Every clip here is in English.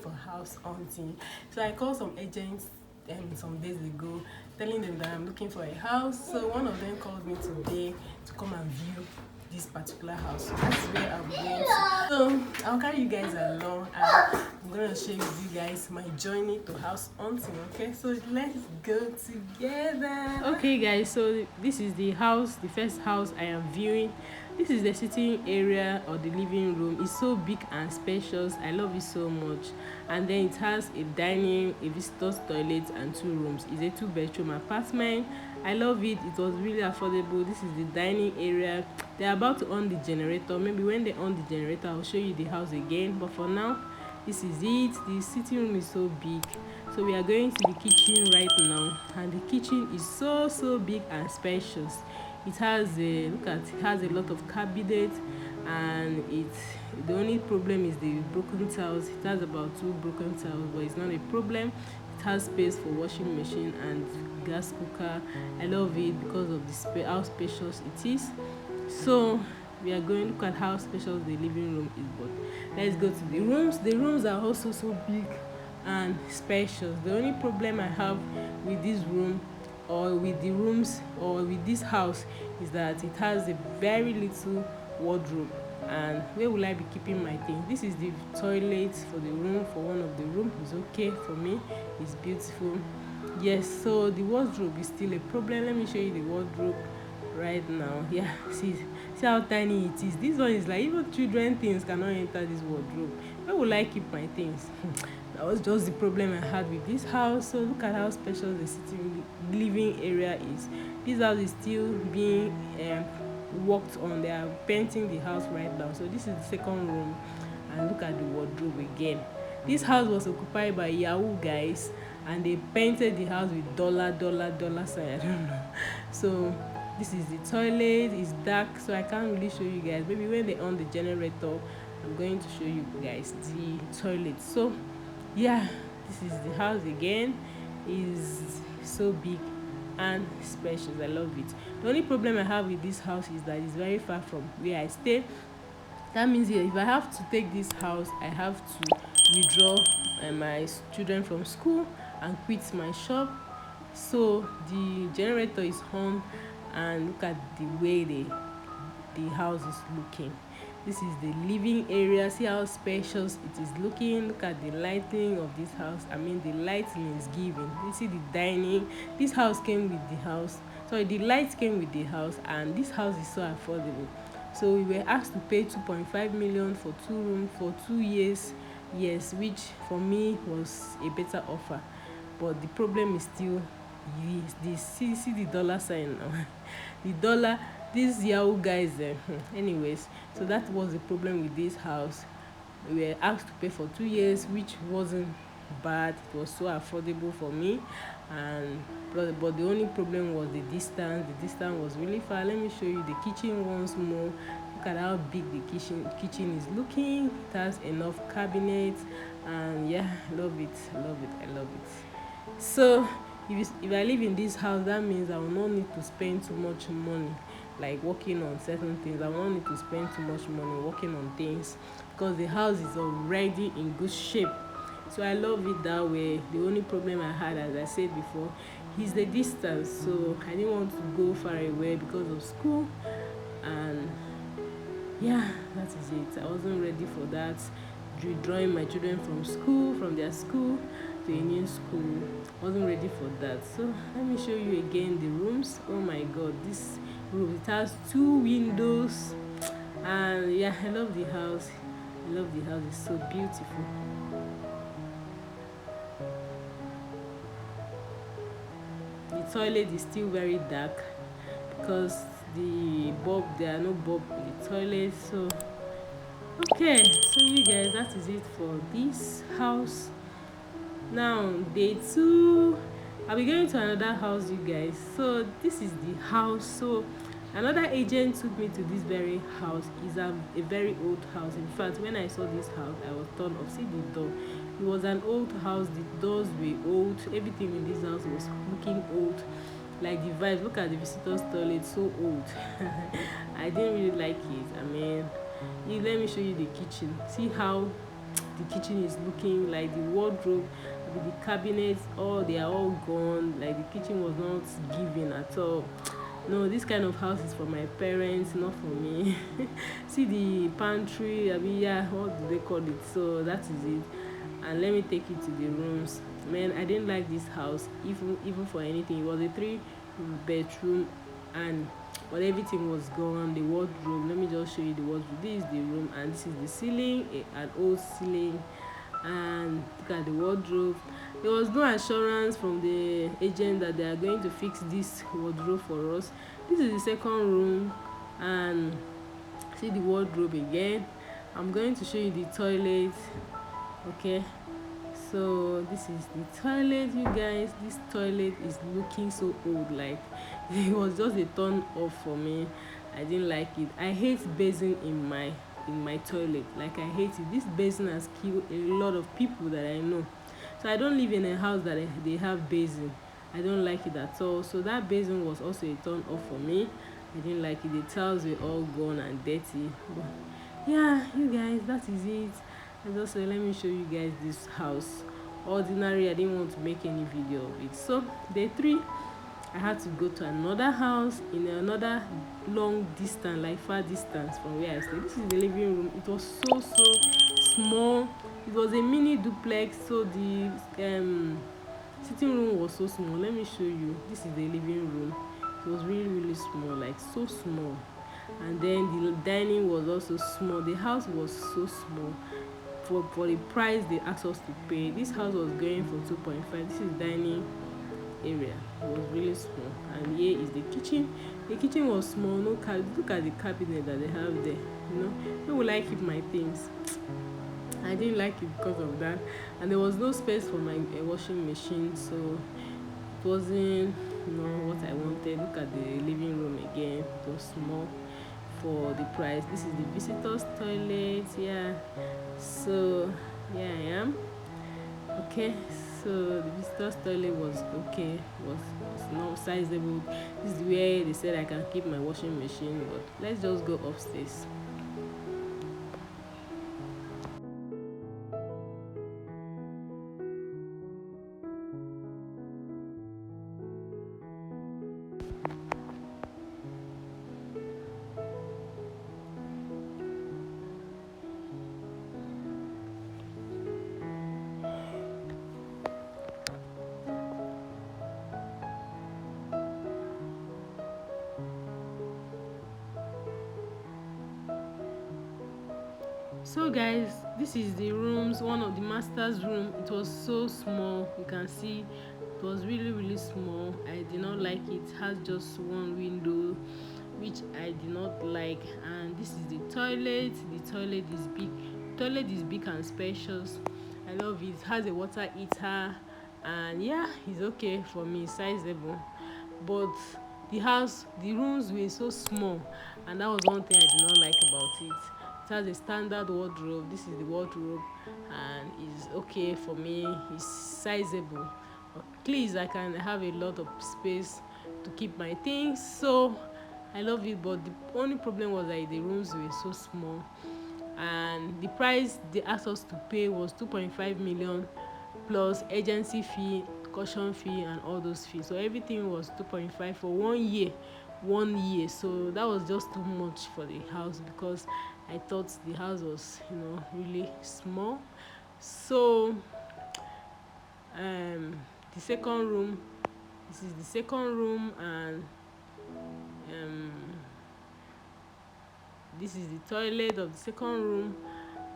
for house hunting. So I called some agents some days ago, telling them that I'm looking for a house. So one of them called me today to come and view this particular house. So that's where I'm going to. So I'll carry you guys along, and I'm gonna share with you guys my journey to house hunting. Okay, so let's go together. Okay guys, so this is the house, the first house I am viewing. This is the sitting area or the living room. It's so big and spacious. I love it so much. And then it has a dining, a visitor's toilet, and 2 rooms. It's a 2-bedroom apartment. I love it. It was really affordable. This is the dining area. They're about to on the generator. Maybe when they on the generator, I'll show you the house again. But for now, this is it. The sitting room is so big. So we are going to the kitchen right now, and the kitchen is so big and spacious. It has a it has a lot of cabinets, and the only problem is the broken tiles. It has about 2 broken tiles, but it's not a problem. It has space for washing machine and gas cooker. I love it because of how spacious it is. So we are going to look at how spacious the living room is. But let's go to the rooms. The rooms are also so big and spacious. The only problem I have with this room, or with the rooms, or with this house, is that it has a very little wardrobe. And where will I be keeping my things? This is the toilet for the room, for one of the rooms. It's okay for me. It's beautiful. Yes, so the wardrobe is still a problem. Let me show you the wardrobe right now. Yeah, see how tiny it is. This one is like even children things cannot enter this wardrobe. Where will I keep my things? That was just the problem I had with this house. So look at how special the sitting living area is. This house is still being worked on. They are painting the house right now. So this is the second room, and look at the wardrobe again. This house was occupied by Yahoo guys, and they painted the house with dollar sign. I don't know. So this is the toilet. It's dark, so I can't really show you guys. Maybe when they on the generator, I'm going to show you guys the toilet. So yeah, this is the house again. Is so big and spacious. I love it. The only problem I have with this house is that it's very far from where I stay. That means if I have to take this house, I have to withdraw my children from school and quit my shop. So the generator is on, and look at the way the house is looking. This is the living area. See how spacious it is looking. Look at the lighting of this house. I mean, the lighting is giving. You see the dining. This house came with the house. Sorry, the lights came with the house, and this house is so affordable. So we were asked to pay 2.5 million for 2 rooms for 2 years. Yes, which for me was a better offer. But the problem is still see the dollar sign now. The dollar, these Yahoo guys. Anyways, so that was the problem with this house. We were asked to pay for 2 years, which wasn't bad. It was so affordable for me. And but the only problem was the distance. The distance was really far. Let me show you the kitchen once more. Look at how big the kitchen is looking. It has enough cabinets, and yeah, I love it. So if I live in this house, that means I will not need to spend too much money like working on certain things. I will not need to spend too much money working on things, because the house is already in good shape. So I love it that way. The only problem I had, as I said before, is the distance. So I didn't want to go far away because of school, and yeah, that is it. I wasn't ready for that. Withdrawing my children from their school to a new school, wasn't ready for that. So let me show you again the rooms. Oh my god, this room, it has 2 windows, and yeah, I love the house. It's so beautiful. The toilet is still very dark because there are no bulb in the toilet. So okay, so you guys, that is it for this house. Now day 2, I'll be going to another house, you guys. So this is the house. So another agent took me to this very house. It's a very old house. In fact, when I saw this house, I was turned off. See the door. It was an old house. The doors were old. Everything in this house was looking old. Like the vibes. Look at the visitor's toilet. So old. I didn't really like it. I mean, let me show you the kitchen. See how the kitchen is looking like. The wardrobe with the cabinets, all they are all gone. Like the kitchen was not giving at all. No, this kind of house is for my parents, not for me. See the pantry, I mean, yeah, what do they call it? So that is it. And let me take you to the rooms. Man, I didn't like this house even for anything. It was a 3 bedroom, and but everything was gone. The wardrobe, let me just show you the wardrobe. This is the room, and this is the ceiling, an old ceiling. And look at the wardrobe. There was no assurance from the agent that they are going to fix this wardrobe for us. This is the second room, and see the wardrobe again. I'm going to show you the toilet. Okay, so this is the toilet, you guys. This toilet is looking so old, like it was just a turn off for me. I didn't like it. I hate bathing in my toilet. Like, I hate it. This basin has killed a lot of people that I know. So I don't live in a house that they have basin. I don't like it at all. So that basin was also a turn off for me. I didn't like it. The tiles were all gone and dirty. But yeah, you guys, that is it. And also, let me show you guys this house. Ordinary, I didn't want to make any video of it. So day 3, I had to go to another house in another long distance, like far distance from where I stay. This is the living room. It was so small. It was a mini duplex, so the sitting room was so small. Let me show you. This is the living room. It was really small, like so small. And then the dining was also small. The house was so small for the price they asked us to pay. This house was going for 2.5. This is dining area. It was really small. And here is the kitchen. The kitchen was small. No cabinet. Look at the cabinet that they have there. Where will I keep my things? I didn't like it because of that. And there was no space for my washing machine, so it wasn't what I wanted. Look at the living room again. It was small for the price. This is the visitors toilet. Yeah, so here I am. Okay, so the visitors toilet was okay, was not sizable. This is where they said I can keep my washing machine, but let's just go upstairs. So guys, this is the rooms, one of the master's room. It was so small. You can see it was really small. I did not like it. It has just one window, which I did not like. And this is the toilet. The toilet is big. The toilet is big and spacious. I love it. It has a water heater, and yeah, it's okay for me, sizable. But the rooms were so small, and that was one thing I did not like about it. It has a standard wardrobe. This is the wardrobe, and it's okay for me. It's sizable. Please, I can have a lot of space to keep my things, so I love it. But the only problem was that the rooms were so small, and the price they asked us to pay was 2.5 million plus agency fee, caution fee, and all those fees. So everything was 2.5 for 1 year. So that was just too much for the house, because I thought the house was really small. So the second room, this is the second room, and this is the toilet of the second room,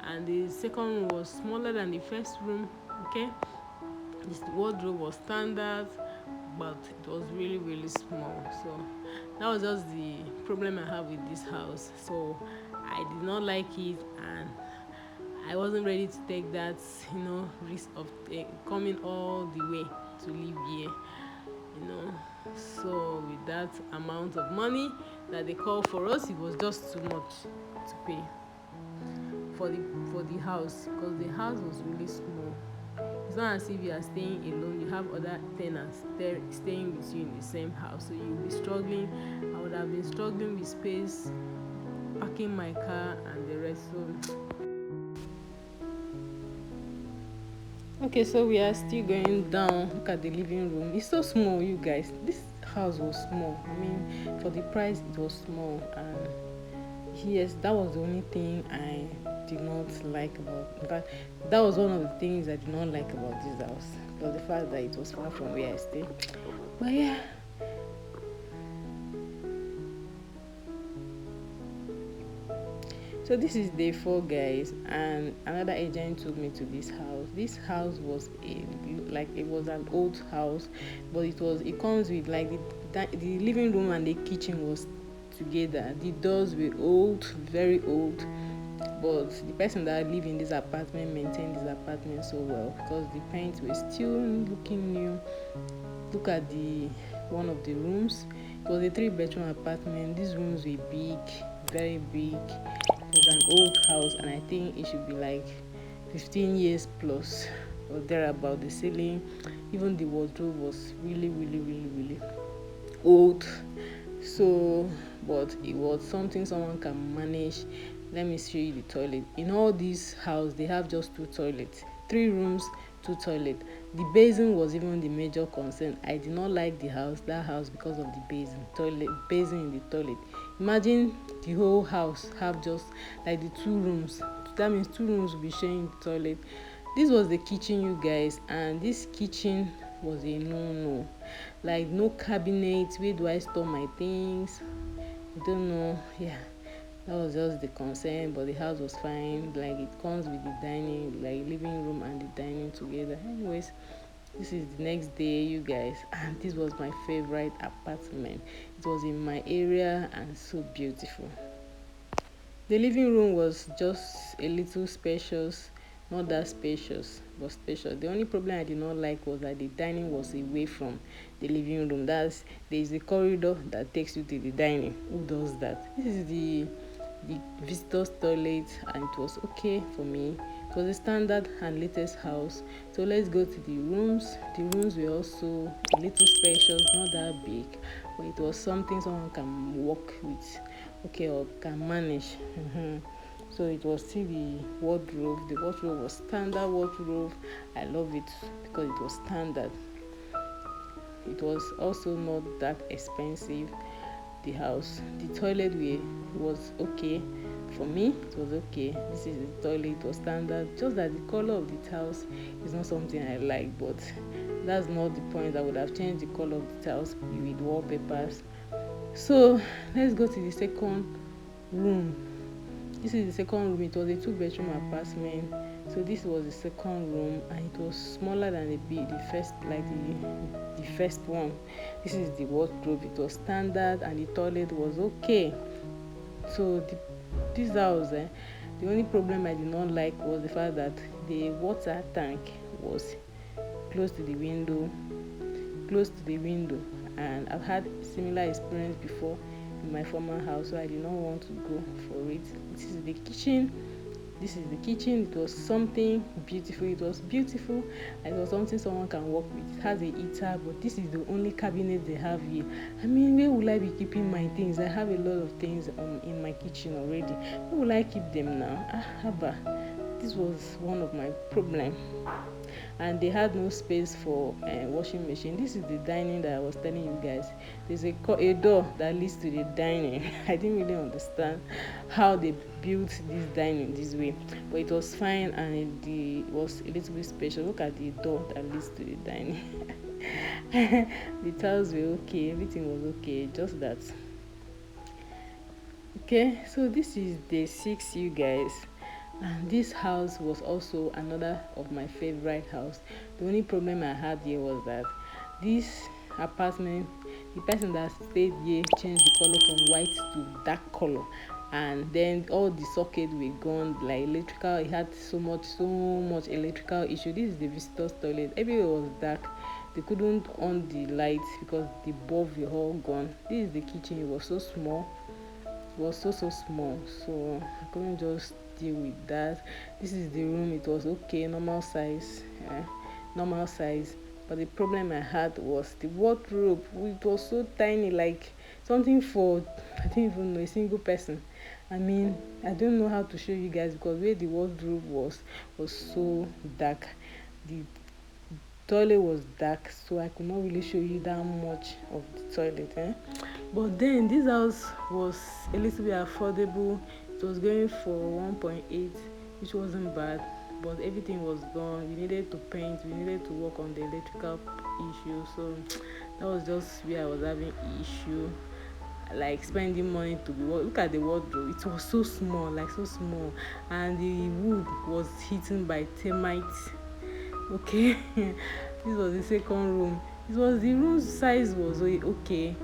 and the second room was smaller than the first room. Okay, this wardrobe was standard, but it was really small. So that was just the problem I have with this house. So I did not like it, and I wasn't ready to take that risk of coming all the way to live here. So with that amount of money that they called for us, it was just too much to pay for the house, because the house was really small. It's not as if you are staying alone. You have other tenants staying with you in the same house, so you'll be struggling. I would have been struggling with space, parking my car, and the rest. So Okay, so we are still going down. Look at the living room. It's so small, you guys. This house was small. I mean, for the price, it was small. And yes, that was the only thing I did not like about. In fact, that was one of the things I did not like about this house. Was the fact that it was far from where I stay. But yeah. So this is day 4, guys, and another agent took me to this house. This house was it was an old house, but it comes with like the living room and the kitchen was together. The doors were old, very old, but the person that lived in this apartment maintained this apartment so well because the paint was still looking new. Look at the one of the rooms. It was a 3-bedroom apartment. These rooms were big, very big. It was an old house, and I think it should be like 15 years plus or thereabout. The ceiling, even the wardrobe was really, really, really, really old. So, but it was something someone can manage. Let me show you the toilet. In all these houses, they have just 2 toilets, 3 rooms, 2 toilets. The basin was even the major concern. I did not like that house because of the basin in the toilet. Imagine the whole house have just like the 2 rooms. That means 2 rooms will be sharing the toilet. This was the kitchen, you guys, and this kitchen was a no. Like no cabinet. Where do I store my things? I don't know. Yeah, that was just the concern, but the house was fine. Like it comes with the dining, like living room and the dining together. Anyways, this is the next day, you guys, and this was my favorite apartment. It was in my area and so beautiful. The living room was just a little spacious, not that spacious, but spacious. The only problem I did not like was that the dining was away from the living room. There is a corridor that takes you to the dining. Who does that? This is the visitor's toilet, and it was okay for me. It was a standard and latest house. So let's go to the rooms. The rooms were also a little spacious, not that big, but it was something someone can work with, okay, or can manage. So it was still the wardrobe. The wardrobe was standard wardrobe. I love it because it was standard. It was also not that expensive. The house, the toilet was okay for me. It was okay. This is the toilet. It was standard. Just that the color of the tiles is not something I like, but that's not the point. I would have changed the color of the tiles with wallpapers. So let's go to the second room. This is the second room. It was a 2-bedroom apartment. So this was the second room, and it was smaller than the first, like the first one. This is the wardrobe. It was standard, and the toilet was okay. So this house, the only problem I did not like was the fact that the water tank was close to the window, and I've had similar experience before in my former house, so I did not want to go for it. This is the kitchen. It was something beautiful. It was beautiful. It was something someone can work with. It has a heater, but this is the only cabinet they have here. I mean, where will I be keeping my things? I have a lot of things in my kitchen already. Where will I keep them now? Haba. This was one of my problems. And they had no space for washing machine. This is the dining that I was telling you guys. There's a door that leads to the dining. I didn't really understand how they built this dining this way, but it was fine, and it was a little bit special. Look at the door that leads to the dining. The tiles were okay, everything was okay, just that. Okay, so this is day 6, you guys. And this house was also another of my favorite house. The only problem I had here was that this apartment, the person that stayed here changed the color from white to dark color, and then all the sockets were gone, like electrical. It had so much electrical issue. This is the visitor's toilet. Everywhere was dark. They couldn't on the lights because the bulbs were all gone. This is the kitchen. It was so small. It was so small, so I couldn't just deal with that. This is the room. It was okay, normal size, but the problem I had was the wardrobe. It was so tiny, like something for, I don't even know, a single person. I mean, I don't know how to show you guys because where the wardrobe was so dark. The toilet was dark, so I could not really show you that much of the toilet. But then this house was a little bit affordable. It was going for 1.8, which wasn't bad, but everything was gone. We needed to paint, we needed to work on the electrical issue, so that was just where I was having issue, like spending money to be look at the wardrobe. It was so small, like so small, and the wood was hidden by termites. Okay. This was the second room. The room size was okay,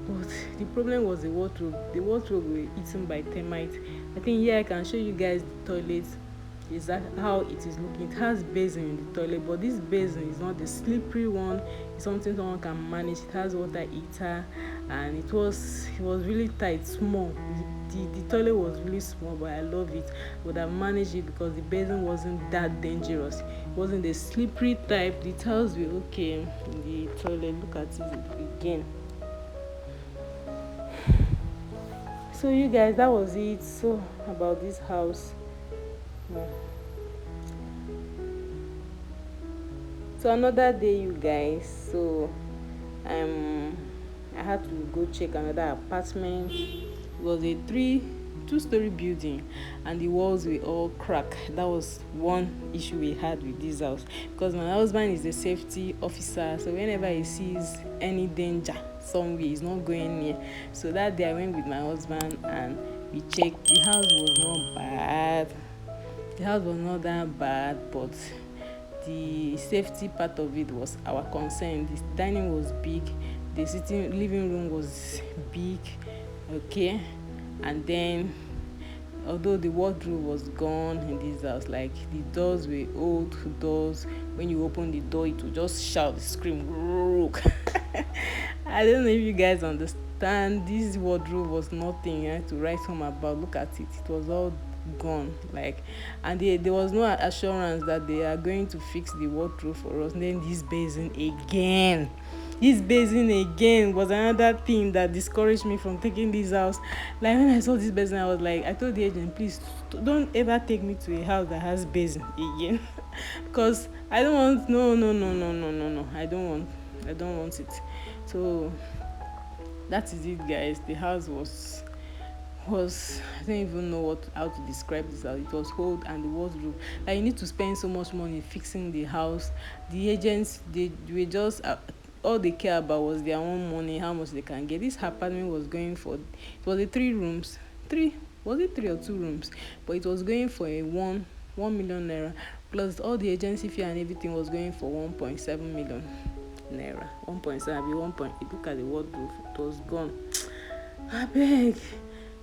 but the problem was the wardrobe. The wardrobe were eaten by termites. I think here I can show you guys the toilet. Is that how it is looking? It has basin in the toilet, but this basin is not the slippery one. It's something someone can manage. It has water heater, and it was really tight, small. The toilet was really small, but I love it. Would have managed it because the basin wasn't that dangerous. It wasn't the slippery type. The tiles were okay in the toilet. Look at it again. So you guys, that was it. So about this house. Yeah. So another day, you guys. So I had to go check another apartment. It was a two-story building, and the walls were all cracked. That was one issue we had with this house, because my husband is a safety officer, so whenever he sees any danger somewhere, he's not going near. So that day I went with my husband and we checked. The house was not bad. The house was not that bad, but the safety part of it was our concern. The dining was big, the living room was big, okay, and then although the wardrobe was gone in this house, like the doors were old doors. When you open the door, it would just shout, scream. I don't know if you guys understand. This wardrobe was nothing to write home about. Look at it. It was all gone, like, and there was no assurance that they are going to fix the wardrobe for us. And then this basin again was another thing that discouraged me from taking this house. Like, when I saw this basin, I was like, I told the agent, please don't ever take me to a house that has basin again. Because I don't want, no, I don't want it. So that is it, guys. The house was I don't even know how to describe this house. It was old, and the wardrobe, like, you need to spend so much money fixing the house. The agents, they were just all they care about was their own money, how much they can get. This apartment was going for, it was a 3 rooms, was it 3 or 2 rooms, but it was going for a 1 million naira, plus all the agency fee and everything was going for 1.7 million naira. 1.7 be 1.8. Look at the wardrobe, it was gone. I beg.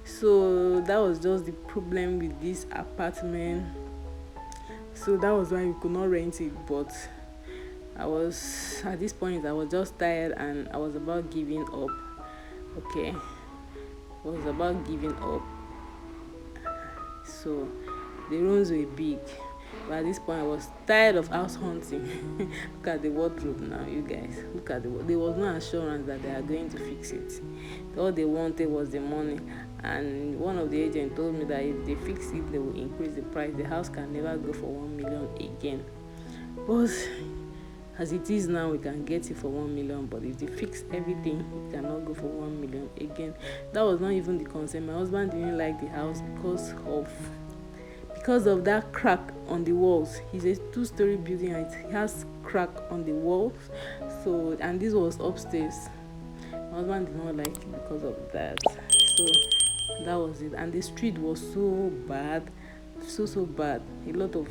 So that was just the problem with this apartment. So that was why we could not rent it. But at this point I was just tired and I was about giving up. Okay, I was about giving up. So the rooms were big, but at this point I was tired of house hunting. Look at the wardrobe now, you guys. Look at there was no assurance that they are going to fix it. All they wanted was the money, and one of the agents told me that if they fix it, they will increase the price. The house can never go for 1 million again. But as it is now, we can get it for 1 million, but if they fix everything, it cannot go for 1 million again. That was not even the concern. My husband didn't like the house because of that crack on the walls. It's a 2-story building and it has crack on the walls. So, and this was upstairs. My husband did not like it because of that. So that was it. And the street was so bad, so bad. A lot of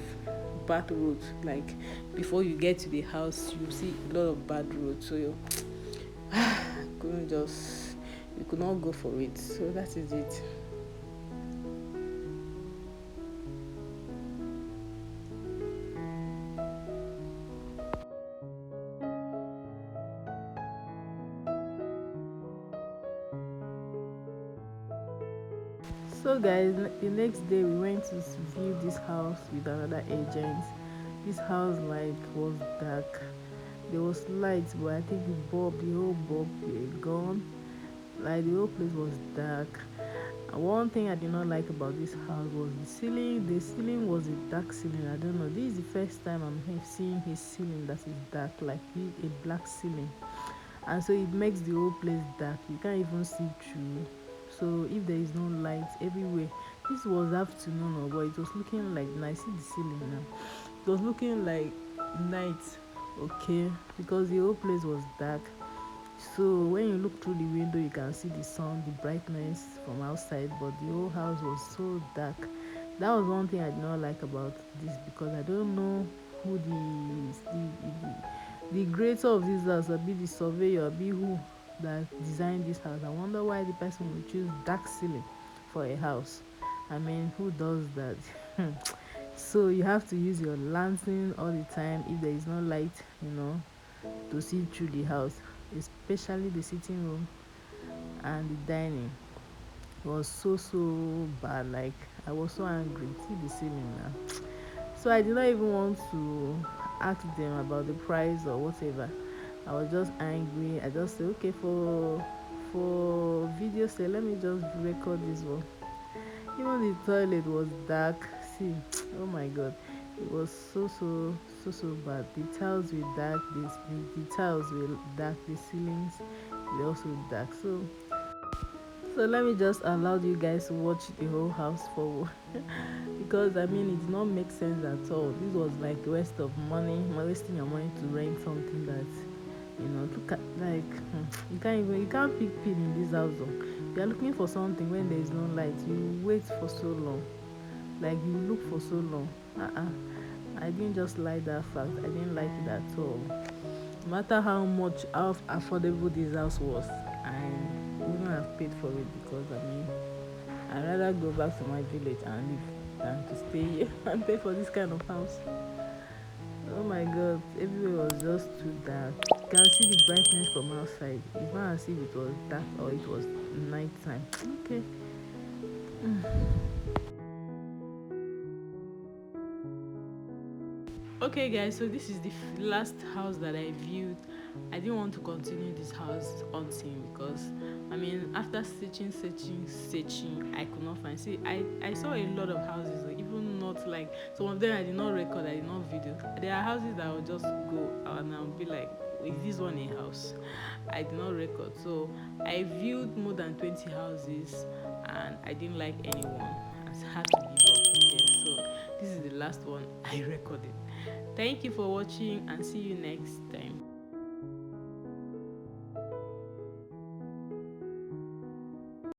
bad roads. Like, before you get to the house, you see a lot of bad roads. So you could not go for it. So that is it. So guys, the next day we went to view this house with another agent. This house, like, was dark. There was lights, but I think the whole bulb were gone. Like, the whole place was dark, And one thing I did not like about this house was the ceiling. The ceiling was a dark ceiling. I don't know. This is the first time I'm seeing his ceiling that is dark, like a black ceiling. And so it makes the whole place dark. You can't even see through. So if there is no light everywhere, this was afternoon, but it was looking like night. See the ceiling now. It was looking like night, okay, because the whole place was dark. So when you look through the window, you can see the sun, the brightness from outside, but the whole house was so dark. That was one thing I did not like about this, because I don't know who the creator of this house, or be the surveyor, or be who that designed this house. I wonder why the person would choose dark ceiling for a house. I mean, who does that? So you have to use your lantern all the time if there is no light, to see through the house, especially the sitting room and the dining. It was so bad. Like, I was so angry. See the ceiling now. So I did not even want to ask them about the price or whatever. I was just angry. I just said, okay, for video say, let me just record this one. Even the toilet was dark. See, oh my god, it was so bad. The tiles were dark. The tiles were dark. The ceilings were also dark. So let me just allow you guys to watch the whole house for because I mean it did not make sense at all. This was like waste of money, wasting your money to rent something that look at, like you can't pick pin in this house though. If you're looking for something when there is no light, you wait for so long. Like, you look for so long. I didn't just like that fact. I didn't like it at all. No matter how affordable this house was, I wouldn't have paid for it, because I mean I'd rather go back to my village and live than to stay here and pay for this kind of house. Oh my god, everywhere was just too dark. You can see the brightness from outside. It's not as if it was dark or it was night time. Okay. Okay, guys, so this is the last house that I viewed. I didn't want to continue this house hunting, because I mean, after searching, I could not find. See, I saw a lot of houses, like, even not like some of them I did not record, I did not video. There are houses that I will just go and I'll be like, is this one a house? I did not record. So I viewed more than 20 houses and I didn't like anyone. I had to give up. Okay, so this is the last one I recorded. Thank you for watching and see you next time.